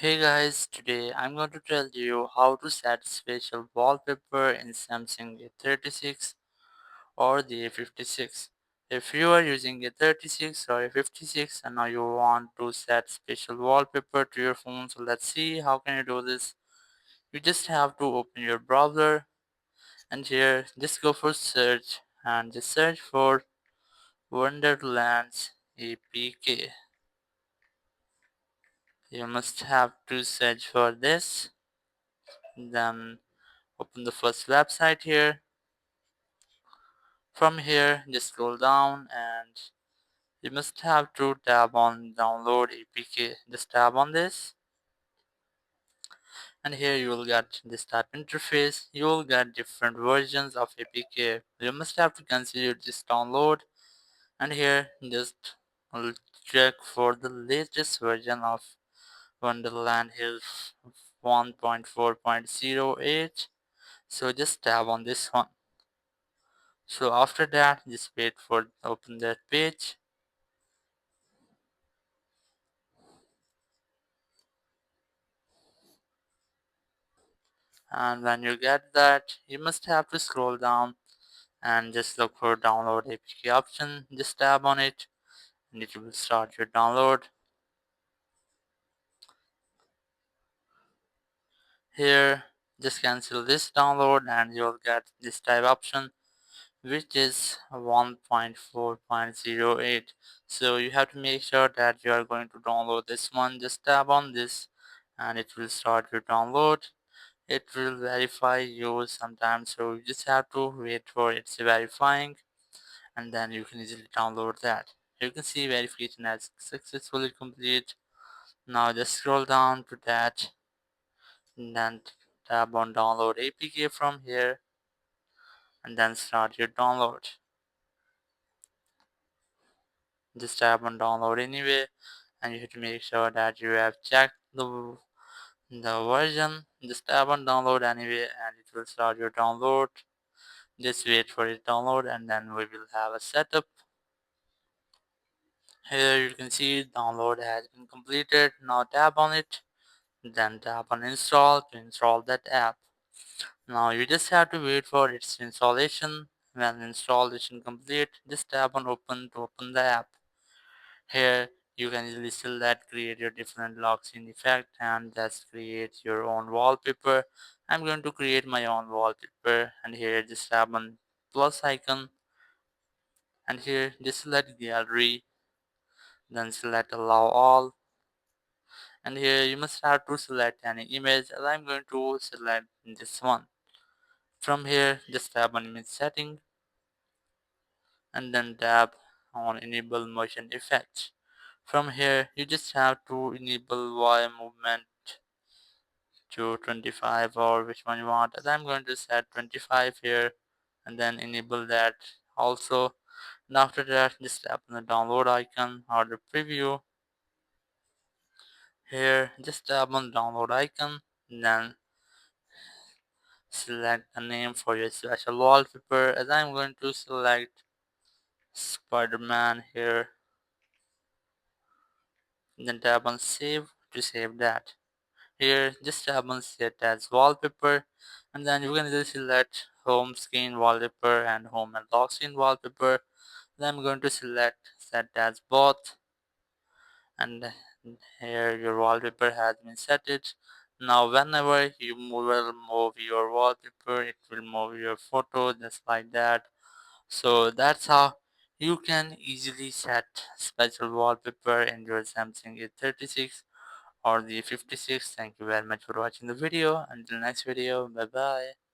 Hey guys, today I'm going to tell you how to set special wallpaper in Samsung A36 or the A56. If you are using a 36 or a 56 and now you want to set special wallpaper to your phone, so let's see how can you do this. You just have to open your browser and here just go for search and just search for Wonderlands APK. You must have to search for this, then open the first website here. From here just scroll down and you must have to tap on download APK. Just tap on this and here you will get this type interface. You will get different versions of APK. You must have to consider this download and here just check for the latest version of Wonderland Hills 1.4.08. So just tap on this one. So after that just wait for open that page, and when you get that you must have to scroll down and just look for download APK option. Just tap on it and it will start your download. Here just cancel this download and you'll get this type option, which is 1.4.08. so you have to make sure that you are going to download this one. Just tap on this and it will start your download. It will verify you sometimes, so you just have to wait for it's verifying and then you can easily download that. You can see verification has successfully complete. Now just scroll down to that and then tap on download APK from here and then start your download. Just tap on download anyway and you have to make sure that you have checked the version. Just tap on download anyway and it will start your download. Just wait for it download and then we will have a setup. Here you can see download has been completed. Now tap on it, then tap on install to install that app. Now you just have to wait for its installation. When installation complete, just tap on open to open the app. Here you can easily select create your different lock scene effect and just create your own wallpaper. I'm going to create my own wallpaper and here just tap on plus icon and here just select gallery, then select allow all and here you must have to select any image as I'm going to select this one. From here just tap on image setting and then tap on enable motion effects. From here you just have to enable Y movement to 25 or which one you want, as I'm going to set 25 here and then enable that also. And after that just tap on the download icon or the preview. Here just tap on the download icon and then select a name for your special wallpaper as I'm going to select Spider-Man here. Then tap on save to save that. Here just tap on set as wallpaper and then you can just select home screen wallpaper and home and lock screen wallpaper. Then I'm going to select set as both and here your wallpaper has been set it. Now whenever you will move your wallpaper it will move your photo just like that. So that's how you can easily set special wallpaper in your Samsung A36 or the A56. Thank you very much for watching the video. Until next video, bye bye.